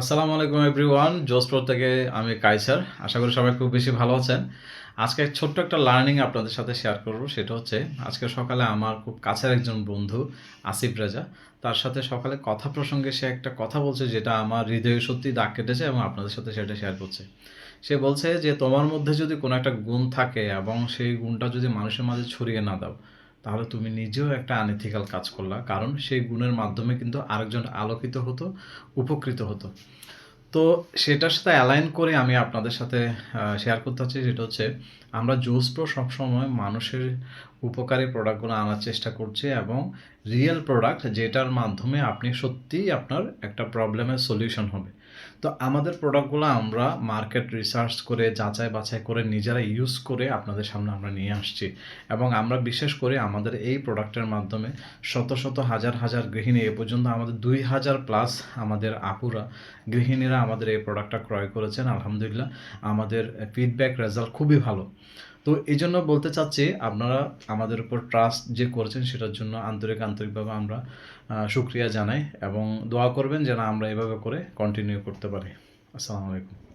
আসসালামু আলাইকুম এভরিওয়ান। জোসপ্রো থেকে আমি কায়সার। আশা করি সবাই খুব বেশি ভালো আছেন। আজকে ছোট্ট একটা লার্নিং আপনাদের সাথে শেয়ার করব। সেটা হচ্ছে আজকে সকালে আমার খুব কাছের একজন বন্ধু আসিফ রেজা, তার সাথে সকালে কথা প্রসঙ্গে সে একটা কথা বলছে যেটা আমার হৃদয়ে সত্যিই দাগ কেটেছে এবং আপনাদের সাথে সেটা শেয়ার করছে। সে বলছে যে তোমার মধ্যে যদি কোনো একটা গুণ থাকে এবং সেই গুণটা যদি মানুষের মাঝে ছড়িয়ে না দাও, তাহলে তুমি নিজেও একটা আনএথিক্যাল কাজ করলা। কারণ সেই গুণের মাধ্যমে কিন্তু আরেকজন আলোকিত হতো, উপকৃত হতো। তো সেটার সাথে অ্যালাইন করে আমি আপনাদের সাথে শেয়ার করতে চাচ্ছি, যেটা হচ্ছে আমরা জোস প্রো সবসময় মানুষের উপকারী প্রোডাক্টগুলো আনার চেষ্টা করছি এবং রিয়েল প্রোডাক্ট যেটার মাধ্যমে আপনি সত্যিই আপনার একটা প্রবলেমের সলিউশন হবে। তো আমাদের প্রোডাক্টগুলো আমরা মার্কেট রিসার্চ করে যাচাই বাছাই করে নিজেরা ইউজ করে আপনাদের সামনে আমরা নিয়ে আসছি এবং আমরা বিশেষ করে আমাদের এই প্রোডাক্টের মাধ্যমে শত শত হাজার হাজার গৃহিণী, এ পর্যন্ত আমাদের 2000 প্লাস আমাদের আপুরা গৃহিণীরা আমাদের এই প্রোডাক্টটা ক্রয় করেছেন। আলহামদুলিল্লাহ আমাদের ফিডব্যাক রেজাল্ট খুবই ভালো। তো এই জন্য বলতে চাচ্ছি আপনারা আমাদের উপর ট্রাস্ট যে করেছেন সেটার জন্য আন্তরিকভাবে আমরা শুক্রিয়া জানাই এবং দোয়া করবেন যেন আমরা এভাবে করে কন্টিনিউ করতে পারি। আসসালামু আলাইকুম।